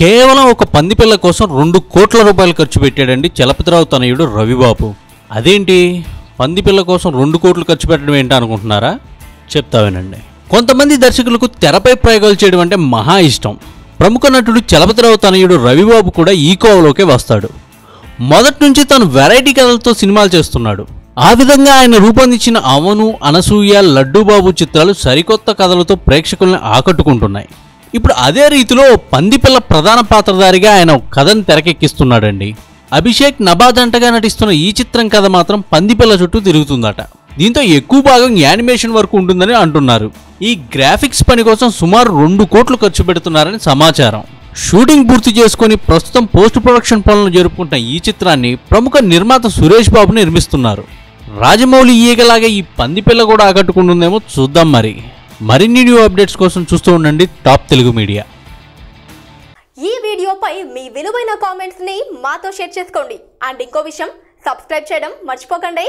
కేవలం ఒక పందిపిల్ల కోసం 2 కోట్ల రూపాయలు ఖర్చు పెట్టాడండి చలపతిరావు తనయుడు రవిబాబు. అదేంటి పందిపిల్ల కోసం 2 కోట్లు ఖర్చు పెట్టడం ఏంటి అనుకుంటున్నారా? చెప్తా వినండి. కొంతమంది దర్శకులకు తెరపై ప్రయోగాలు చేయడం అంటే మహా ఇష్టం. ప్రముఖ నటుడు చలపతిరావు తనయుడు రవిబాబు కూడా ఈ కోవలోకే వస్తాడు. మొదటి నుంచి తను వెరైటీ కథలతో సినిమాలు చేస్తున్నాడు. ఆ విధంగా ఆయన రూపొందించిన అవను, అనసూయ, లడ్డూబాబు చిత్రాలు సరికొత్త కథలతో ప్రేక్షకుల్ని ఆకట్టుకుంటున్నాయి. ఇప్పుడు అదే రీతిలో పందిపిల్ల ప్రధాన పాత్రధారిగా ఆయన కథను తెరకెక్కిస్తున్నాడండి. అభిషేక్ నబాదంటగా నటిస్తున్న ఈ చిత్రం కథ మాత్రం పందిపిల్ల చుట్టూ తిరుగుతుందట. దీంతో ఎక్కువ భాగం యానిమేషన్ వరకు ఉంటుందని అంటున్నారు. ఈ గ్రాఫిక్స్ పని కోసం సుమారు 2 కోట్లు ఖర్చు పెడుతున్నారని సమాచారం. షూటింగ్ పూర్తి చేసుకుని ప్రస్తుతం పోస్ట్ ప్రొడక్షన్ పనులు జరుపుకుంటున్న ఈ చిత్రాన్ని ప్రముఖ నిర్మాత సురేష్ బాబు నిర్మిస్తున్నారు. రాజమౌళి ఈగలాగా ఈ పందిపిల్ల కూడా ఆకట్టుకుంటుందేమో చూద్దాం. మరిన్ని న్యూ అప్డేట్స్ కోసం చూస్తూ ఉండండి టాప్ తెలుగు మీడియా. ఈ వీడియోపై మీ విలువైన కామెంట్స్ ని మాతో షేర్ చేసుకోండి. అండ్ ఇంకో విషయం, సబ్స్క్రైబ్ చేయడం మర్చిపోకండి.